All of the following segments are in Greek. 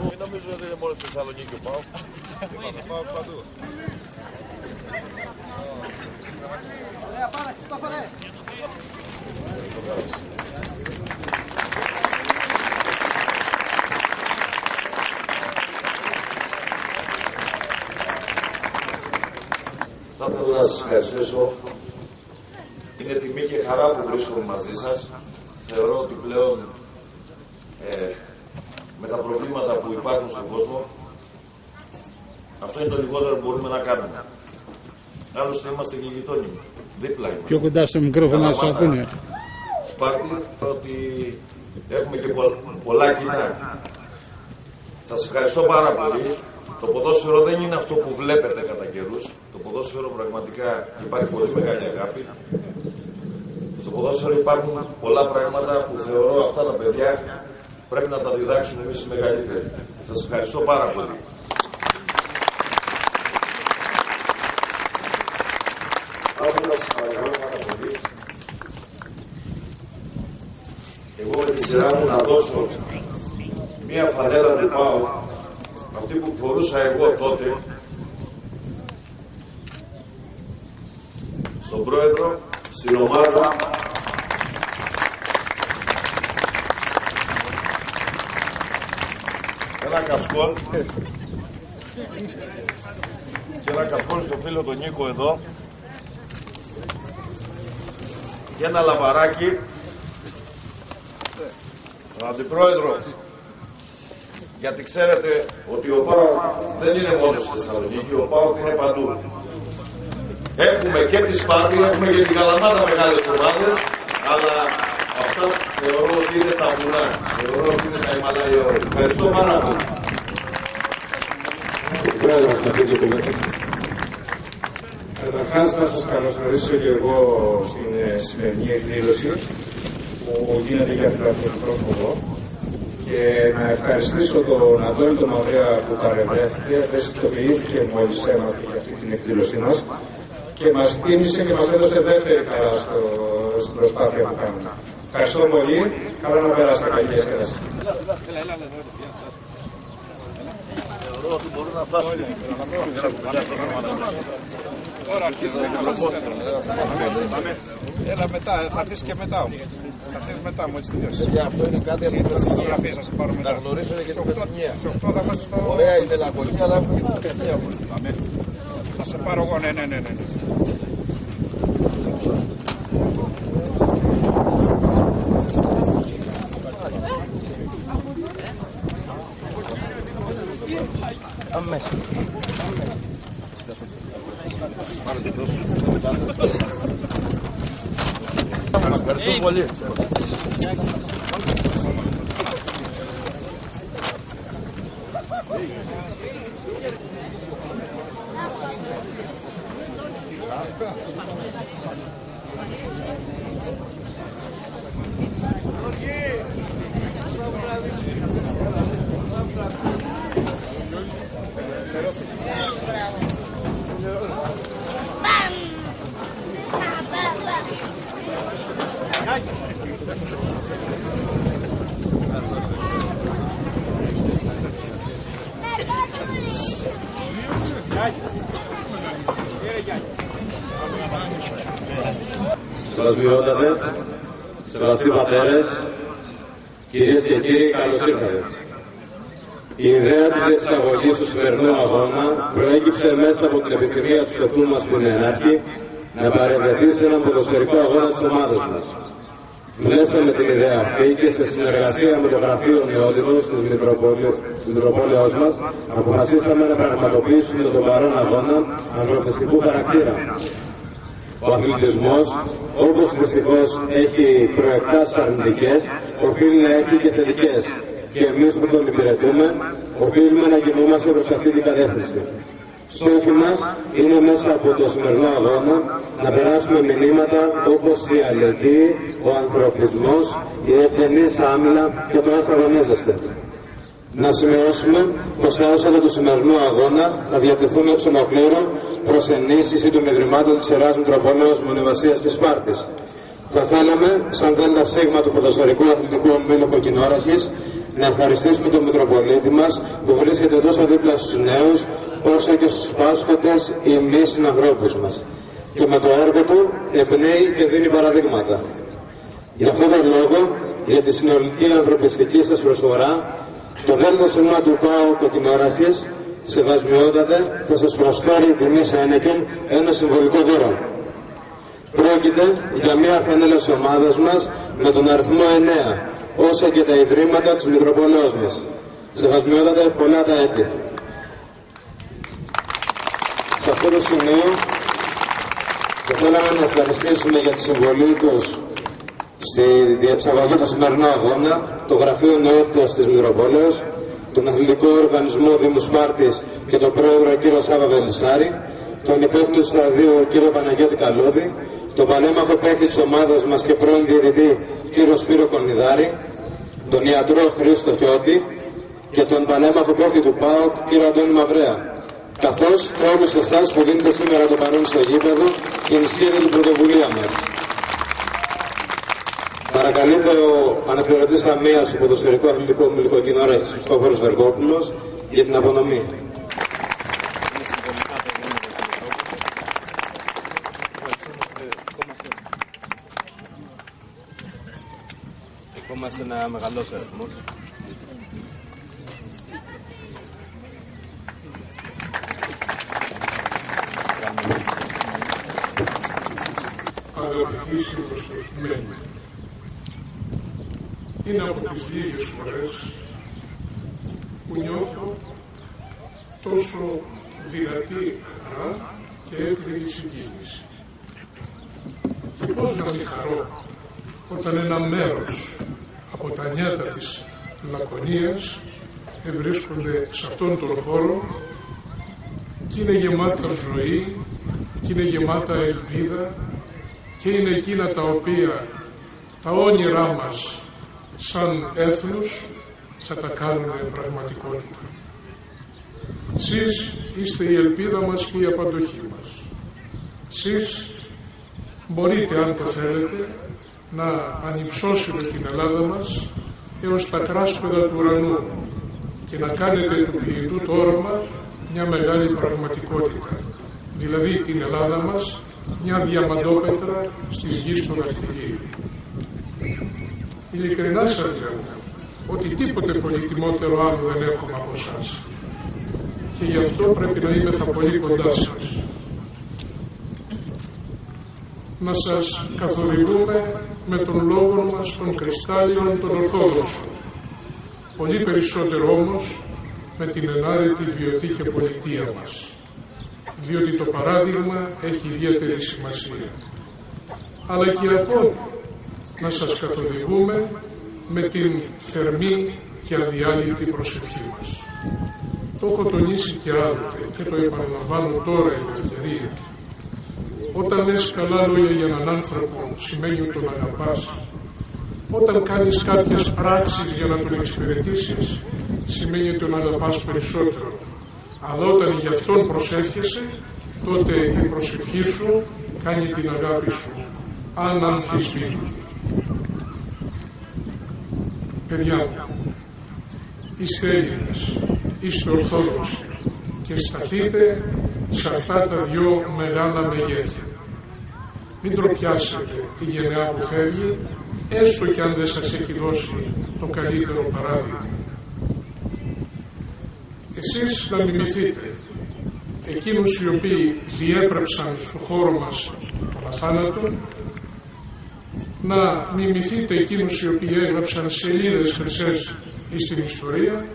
Μην νομίζω ότι είναι μόνο στη Θεσσαλονίκη ο ΠΑΟΚ. Πάω παντού. Ωραία, πάμε, Χριστόφορε. Θα ήθελα να σας ευχαριστήσω. Είναι τιμή και χαρά που βρίσκομαι μαζί σας. Θεωρώ ότι πλέον με τα προβλήματα που υπάρχουν στον κόσμο, αυτό είναι το λιγότερο που μπορούμε να κάνουμε. Άλλωστε είμαστε και γειτόνοι, δίπλα είμαστε. Πιο κοντά στο μικρόφωνο να σας ακούνε. Σπάρτη, ότι έχουμε και πολλά κοινά. Σας ευχαριστώ πάρα πολύ. Το ποδόσφαιρο δεν είναι αυτό που βλέπετε κατά καιρούς. Το ποδόσφαιρο πραγματικά υπάρχει πολύ μεγάλη αγάπη. Στο ποδόσφαιρο υπάρχουν πολλά πράγματα που θεωρώ αυτά τα παιδιά πρέπει να τα διδάξουμε εμείς οι μεγαλύτεροι. Σας ευχαριστώ πάρα πολύ. Θα ήθελα να σας παρακαλώ πάρα πολύ. Εγώ με τη σειρά μου να δώσω μία φανέλα που πάω, αυτή που φορούσα εγώ τότε, στον πρόεδρο, στην ομάδα, ένα κασκόλ και ένα κασκόλ στο φίλο τον Νίκο εδώ και ένα λαβαράκι στον αντιπρόεδρο, γιατί ξέρετε ότι ο ΠΑΟΚ δεν είναι μόνο στη Θεσσαλονίκη, ο ΠΑΟΚ είναι παντού. Έχουμε και τη Σπάρτη, έχουμε και την Καλαμάτα μεγάλες ομάδες, αλλά αυτά θεωρώ ότι είναι τα βουνά, θεωρώ ότι είναι τα Ιμαλάια. Ευχαριστώ πάρα πολύ. Καταρχάς να σας καλωσορίσω και εγώ στην σημερινή εκδήλωση που γίνεται για φιλανθρωπικό σκοπό και να ευχαριστήσω τον Αντώνη τον Ανδρέα που παρευρέθηκε, ευαισθητοποιήθηκε μόλις έμαθε για αυτή την εκδήλωσή μας και μας τίμησε και μας έδωσε δεύτερη χαρά στην προσπάθεια που κάνουμε. Ευχαριστώ πολύ. Καλά να περάσετε. Καλή διασκέδαση. Θεωρώ ότι μπορούν να φτάσουν. Τώρα αρχίζουμε να έλα μετά, θα έρθεις και μετά όμως. Θα έρθεις μετά μόλις τελειώσεις. Αυτό είναι κάτι από την φωτογραφίες θα σε πάρω μετά. Να γνωρίσετε και την Πεσσηνία. Σε 8 θα είμαστε στο... Ωραία η μελαγχολία, αλλά έχουμε και την Πεσσηνία. Θα σε πάρω εγώ, ναι. Αμέσως. Ευχαριστώ πολύ. Σεβασμιότατε, σεβαστοί πατέρες, κυρίες και κύριοι, καλώς ήρθατε. Η ιδέα της εξαγωγής του σημερινού αγώνα προέκυψε μέσα από την επιθυμία του σεφού μας που είναι ενάρχη να παρευρεθεί σε έναν ποδοσφαιρικό αγώνα της ομάδας μας. Δουλέψαμε την ιδέα αυτή και σε συνεργασία με το Γραφείο Νεότητος της Μητροπόλεως μας αποφασίσαμε να πραγματοποιήσουμε τον παρόν αγώνα ανθρωπιστικού χαρακτήρα. Ο αθλητισμός, όπως δυστυχώς έχει προεκτάσεις αρνητικές, οφείλει να έχει και θετικές. Και εμείς που τον υπηρετούμε, οφείλουμε να κινούμαστε προς αυτή την κατεύθυνση. Στόχοι μας είναι μέσα από το σημερινό αγώνα να περάσουμε μηνύματα όπως η αλληλεγγύη, ο ανθρωπισμός, η εκτενής άμυνα και το αγωνίζεστε. Να σημειώσουμε πως τα έσοδα του σημερινού αγώνα θα διατεθούν εξ ολοκλήρου προς ενίσχυση των Ιδρυμάτων της Ιεράς Μητροπόλεως Μονοβασίας της Σπάρτης. Θα θέλαμε, σαν Δέλτα Σίγμα του Ποδοσφαιρικού Αθλητικού Ομίλου Κοκκινόραχης, να ευχαριστήσουμε τον Μητροπολίτη μας που βρίσκεται τόσο δίπλα στους νέους, όσο και στους πάσχοντες ή μη συνανθρώπους μας. Και με το έργο του εμπνέει και δίνει παραδείγματα. Γι' αυτόν τον λόγο, για τη συνολική ανθρωπιστική σας προσφορά, το Δέλτα Σίγμα του ΠΑΟ Κοκκινόραχης, σεβασμιότατε, θα σας προσφέρει τιμή Σένεκεν ένα συμβολικό δώρο. Πρόκειται για μια φανέλα ομάδας μας με τον αριθμό 9, όσα και τα ιδρύματα της Μητροπολέως μας. Σεβασμιότατε, πολλά τα έτη. Σε αυτό το σημείο θα θέλαμε να ευχαριστήσουμε για τη συμβολή τους στη διεξαγωγή του σημερινού αγώνα, το Γραφείο Νεότητας της Μητροπολέως, τον Αθλητικό Οργανισμό Δήμου Σπάρτης και τον Πρόεδρο κ. Σάβα Βελισσάρη, τον υπεύθυνο του σταδίου κ. Παναγιώτη Καλώδη, τον παλέμαχο παίκτη της ομάδας μας και πρώην διαιτητή κ. Σπύρο Κονιδάρη, τον ιατρό Χρήστο Χιώτη και τον παλέμαχο παίκτη του ΠΑΟΚ κ. Αντώνη Μαυρέα, καθώς και όλους εσάς που δίνετε σήμερα το παρόν στο γήπεδο και ενισχύετε την πρωτοβουλία μας. Παρακαλείται ο αναπληρωτής ταμείας του Ποδοσφαιρικού Αθλητικού Ομίλου Κοκκινόραχης Χριστόφορος Βεργόπουλος για την απονομή. Είμαστε ένα μεγαλός αριθμός. Αγαπητοί συμπροσκεκλημένοι, είναι από τις λίγες φορές που νιώθω τόσο δυνατή χαρά και έντονη συγκίνηση. Και πώς να τη χαρώ όταν ένα μέρος από τα νιάτα της Λακωνίας βρίσκονται σε αυτόν τον χώρο και είναι γεμάτα ζωή και είναι γεμάτα ελπίδα και είναι εκείνα τα οποία τα όνειρά μας σαν έθνος θα τα κάνουν πραγματικότητα. Σεις είστε η ελπίδα μας και η απαντοχή μας. Σεις μπορείτε, αν το θέλετε, να ανυψώσετε την Ελλάδα μας έως τα κράσπεδα του ουρανού και να κάνετε του ποιητού το όραμα μια μεγάλη πραγματικότητα, δηλαδή την Ελλάδα μας μια διαμαντόπετρα στις γης στο δαχτυλίδι. Ειλικρινά σας λέω ότι τίποτε πολυτιμότερο άλλο δεν έχουμε από εσάς και γι' αυτό πρέπει να είμαι πολύ κοντά σας. Να σας καθοδηγούμε με τον λόγο μας των κρυστάλλιων των Ορθόδοξων, πολύ περισσότερο όμως με την ενάρετη βιωτή και πολιτεία μας, διότι το παράδειγμα έχει ιδιαίτερη σημασία. Αλλά και ακόμη να σας καθοδηγούμε με την θερμή και αδιάλειπτη προσευχή μας. Το έχω τονίσει και άλλοτε και το επαναλαμβάνω τώρα η ευκαιρία. Όταν λες καλά λόγια για έναν άνθρωπο σημαίνει ότι τον αγαπάς. Όταν κάνεις κάποιες πράξεις για να τον εξυπηρετήσεις σημαίνει ότι τον αγαπάς περισσότερο. Αλλά όταν για αυτόν προσεύχεσαι, τότε η προσευχή σου κάνει την αγάπη σου αναμφισβήτητη. Παιδιά μου, είστε Έλληνες, είστε Ορθόδοξοι και σταθείτε σε αυτά τα δυο μεγάλα μεγέθη. Μην τροπιάσετε τη γενεά που φεύγει, έστω και αν δεν σας έχει δώσει το καλύτερο παράδειγμα. Εσείς να μιμηθείτε εκείνους οι οποίοι διέπρεψαν στο χώρο μας τον αθάνατο, να μιμηθείτε εκείνους οι οποίοι έγραψαν σελίδες χρυσές στην ιστορία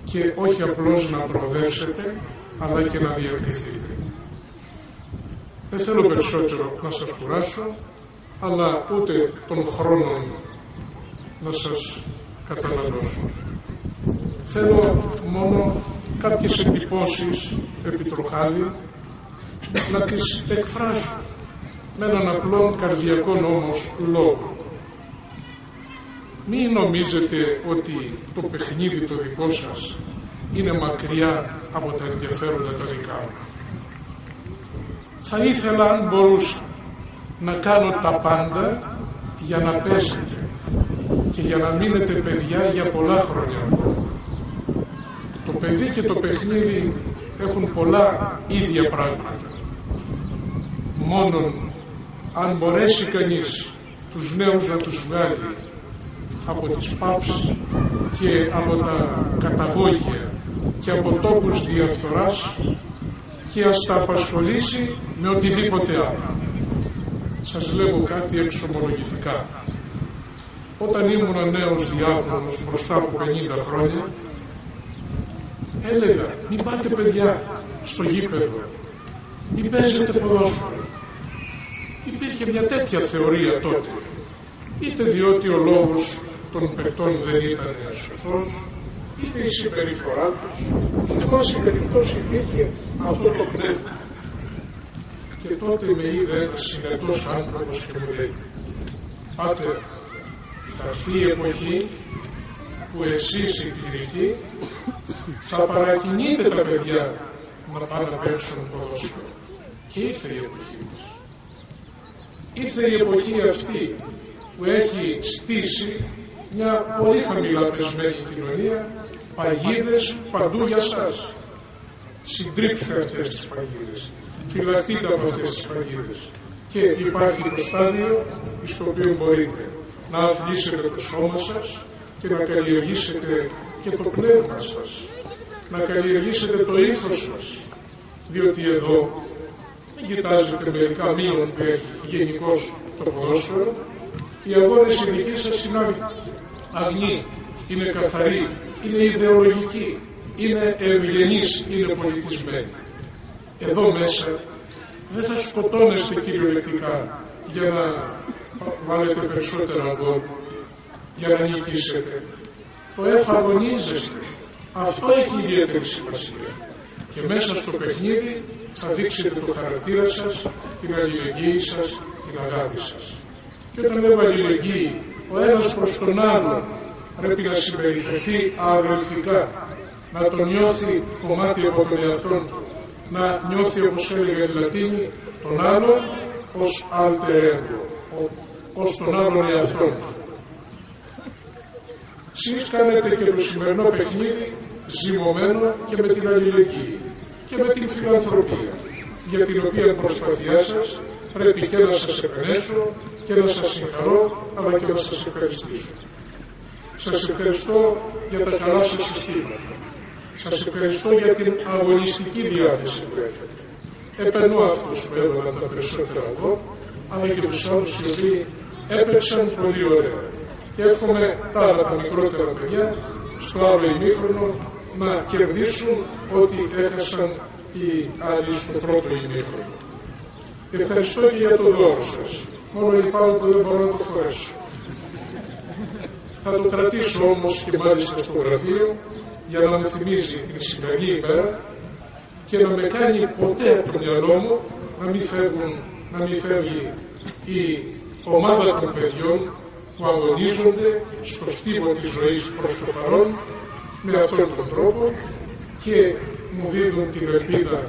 και όχι απλώς να προοδεύσετε, αλλά και να διακριθείτε. Δεν θέλω περισσότερο να σας κουράσω, αλλά ούτε τον χρόνο να σας καταναλώσω. Θέλω μόνο κάποιες εντυπώσεις επιτροχάδι να τις εκφράσω με έναν απλό καρδιακό όμως λόγο. Μην νομίζετε ότι το παιχνίδι το δικό σας είναι μακριά από τα ενδιαφέροντα τα δικά μου. Θα ήθελα, αν μπορούσα, να κάνω τα πάντα για να παίζετε και για να μείνετε παιδιά για πολλά χρόνια. Το παιδί και το παιχνίδι έχουν πολλά ίδια πράγματα. Μόνον αν μπορέσει κανείς τους νέους να τους βγάλει από τις pubs και από τα καταγόγια και από τόπους διαφθοράς και ας τα απασχολήσει με οτιδήποτε άλλο. Σας λέγω κάτι εξομολογητικά. Όταν ήμουν νέος διάκονος μπροστά από 50 χρόνια, έλεγα μην πάτε παιδιά στο γήπεδο, μην παίζετε ποδόσφαιρο. Υπήρχε μια τέτοια θεωρία τότε, είτε διότι ο λόγος των παιχτών δεν ήταν σωστός, είτε η συμπεριφορά τους. Εν πάση περιπτώσει υπήρχε αυτό το πνεύμα. Και τότε με είδε ένας συνετός άνθρωπος και μου λέει, πάτερ, θα έρθει η εποχή που εσείς οι κληρικοί θα παρακινείτε τα παιδιά να πάνε να παίξουν ποδόσφαιρο. Και ήρθε η εποχή μας. Ήρθε η εποχή αυτή που έχει στήσει μια πολύ χαμηλά πεσμένη κοινωνία, παγίδες παντού για σας. Συντρίψτε αυτές τις παγίδες, φυλαχτείτε από αυτές τις παγίδες. Και υπάρχει το στάδιο στο οποίο μπορείτε να αθλήσετε το σώμα σας και να καλλιεργήσετε και το πνεύμα σας, να καλλιεργήσετε το ήθος σας, διότι εδώ μην κοιτάζετε μερικά μείον που έχει γενικώς το ποδόσφαιρο. Οι αγώνες οι δικοί σας είναι αγνοί, είναι καθαροί, είναι ιδεολογικοί, είναι ευγενείς, είναι πολιτισμένοι. Εδώ μέσα δεν θα σκοτώνεστε κυριολεκτικά για να βάλετε περισσότερα γκολ, για να νικήσετε. Το εφαγωνίζεστε. Αυτό έχει ιδιαίτερη σημασία. Και μέσα στο παιχνίδι θα δείξετε το χαρακτήρα σας, την αλληλεγγύη σας, την αγάπη σας. Και όταν λέω αλληλεγγύη, ο ένας προς τον άλλον πρέπει να συμπεριφερθεί αδελφικά, να τον νιώθει κομμάτι από τον εαυτόν του, να νιώθει, όπως έλεγε η Λατίνη, τον άλλον ως alter ego, ως τον άλλον εαυτόν του. Εσείς κάνετε και το σημερινό παιχνίδι ζυμωμένο και με την αλληλεγγύη και με την φιλανθρωπία, για την οποία προσπαθειά σας πρέπει και να σας επενέσω και να σας συγχαρώ, αλλά και να σας ευχαριστήσω. Σας ευχαριστώ για τα καλά σας συστήματα. Σας ευχαριστώ για την αγωνιστική διάθεση που έχετε. Επενώ αυτούς που έβαλαν τα περισσότερα εδώ, αλλά και τους άλλους οι οποίοι έπαιξαν πολύ ωραία. Και εύχομαι τα άλλα τα μικρότερα παιδιά στο άλλο ημίχρονο να κερδίσουν ό,τι έχασαν οι άλλοι στο πρώτο ημίχρονο. Ευχαριστώ και για το δώρο σας. Μόνο λυπάμαι που δεν μπορώ να το φορέσω. Θα το κρατήσω όμως και μάλιστα στο γραφείο για να μου θυμίζει την σημερινή ημέρα και να με κάνει ποτέ από το μυαλό μου να μην φεύγει η ομάδα των παιδιών που αγωνίζονται στο στίβο της ζωής προς το παρόν με αυτόν τον τρόπο και μου δίνουν την ελπίδα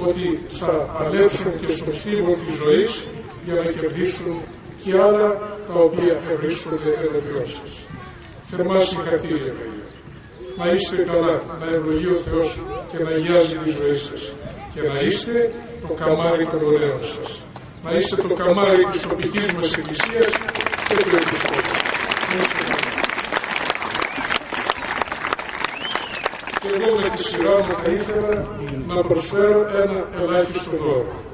ότι θα παλέψουν και στο στίβο της ζωής για να κερδίσουν και άλλα τα οποία βρίσκονται ενώπιόν σας. Θερμά συγχαρητήρια, παιδιά. Να είστε καλά, να ευλογεί ο Θεός και να αγιάζει τη ζωή σας και να είστε το καμάρι των ωραίων σας. Να είστε το καμάρι της τοπικής μας εκκλησίας και του Επισκόπου. Και εγώ με τη σειρά μου θα ήθελα να προσφέρω ένα ελάχιστο δώρο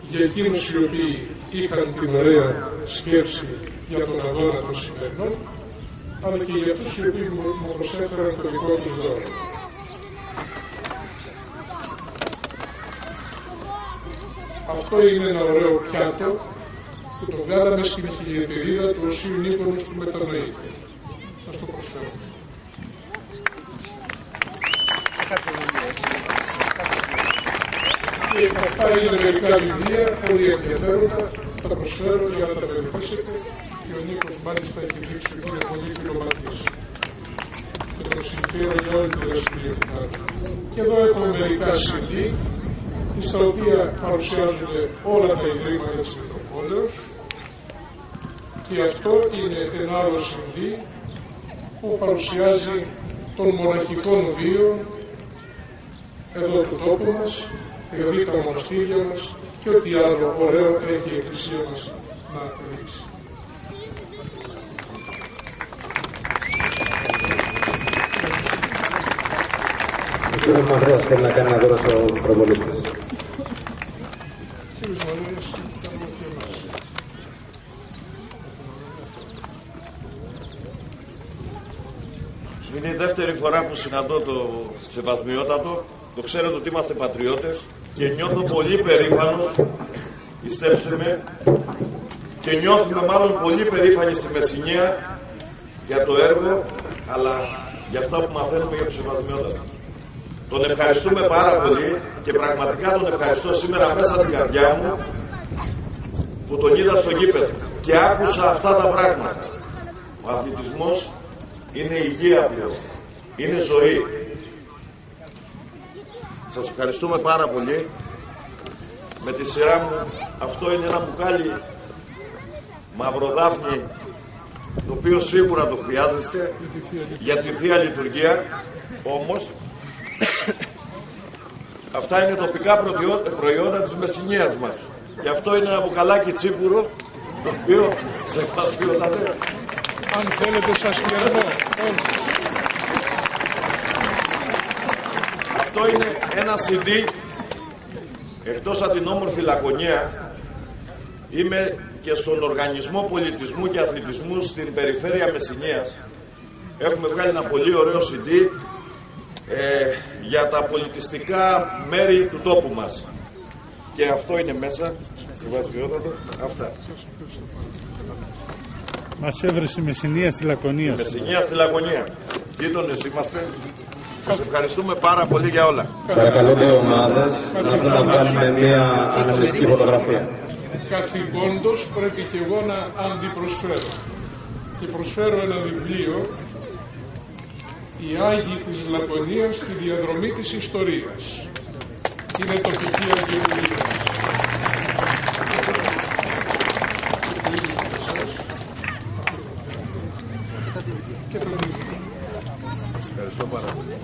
για εκείνους οι οποίοι είχαν την ωραία σκέψη για τον αγώνα των σημερινών, αλλά και για αυτούς οι οποίοι μου προσέφεραν το δικό τους δώρο. Αυτό είναι ένα ωραίο πιάτο που το βγάλαμε στην χιλιετηρίδα του Οσίου Νίκονος του Μετανοήτη. Σας το προσφέρω. Και αυτά είναι μερικά βιβλία, πολύ ενδιαφέροντα, τα προσφέρω για να τα μελετήσετε και ο Νίκος μάλιστα έχει δείξει ότι είναι πολύ φιλοματής. Και το συγχαίρω για όλη τη δραστηριότητα. Και εδώ έχω μερικά CD, στα οποία παρουσιάζονται όλα τα ιδρύματα της Μητροπόλεως και Και αυτό είναι ένα άλλο CD που παρουσιάζει των μοναχικών βίων εδώ του τόπου μας, δηλαδή τα μοναστήρια μας και ό,τι άλλο ωραίο έχει η Εκκλησία μας να αποδείξει. Ο κύριος Μανδρέας θέλει να κάνει ένα δώρο στο προβολή της. Κύριος Μανδρέας, κάνουμε και εμάς. Είναι η δεύτερη φορά που συναντώ το Σεβασμιότατο. Το ξέρετε ότι είμαστε πατριώτες και νιώθω πολύ περήφανος, πιστέψτε με, και νιώθουμε μάλλον πολύ περήφανοι στη Μεσσηνία για το έργο, αλλά για αυτά που μαθαίνουμε για το Σεβασμιότατο. Τον ευχαριστούμε πάρα πολύ και πραγματικά τον ευχαριστώ σήμερα μέσα την καρδιά μου που τον είδα στο γήπεδο και άκουσα αυτά τα πράγματα. Ο αθλητισμός είναι υγεία πλέον, είναι ζωή. Σας ευχαριστούμε πάρα πολύ. Με τη σειρά μου, αυτό είναι ένα μπουκάλι μαυροδάφνη, το οποίο σίγουρα το χρειάζεστε για τη Θεία Λειτουργία. Όμως αυτά είναι τοπικά προϊόντα της Μεσσηνίας μας. Και αυτό είναι ένα μπουκαλάκι τσίπουρο, το οποίο Σεβασμιότατε, Αν θέλετε σας χαιρετώ. αυτό είναι ένα CD. Εκτός από την όμορφη Λακωνία, είμαι και στον Οργανισμό Πολιτισμού και Αθλητισμού στην περιφέρεια Μεσσηνίας. Έχουμε βγάλει ένα πολύ ωραίο CD για τα πολιτιστικά μέρη του τόπου μας. Και αυτό είναι μέσα, Σεβασμιότατο, αυτά. Μας έβρεσε η Μεσσηνία στη Λακωνία. Μεσσηνία στη Λακωνία. Γείτονες είμαστε. Σας ευχαριστούμε πάρα πολύ για όλα. Παρακαλούνται οι ομάδες να βγάλουμε μια αναμνηστική φωτογραφία. Καθηκόντως πρέπει και εγώ να αντιπροσφέρω. Και προσφέρω ένα βιβλίο, «Οι Άγιοι της Λακωνίας στη διαδρομή της ιστορίας». Είναι τοπική αγγελία. Και το βιβλίο. Ευχαριστώ πάρα πολύ.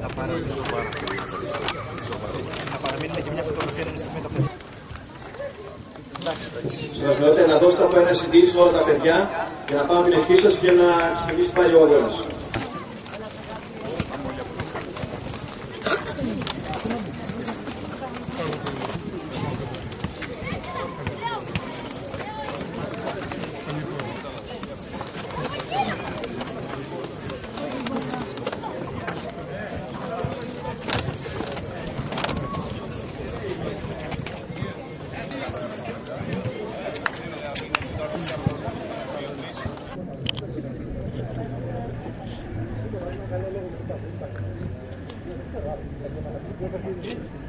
Θα παραμείνουμε και μια φωτογραφία να στιγμή τα παιδιά. Σας λέω να δώσετε από ένα CD σε όλα τα παιδιά για να πάμε την ευχή σας και να ξεκινήσει πάλι ο αγώνας. Thank you.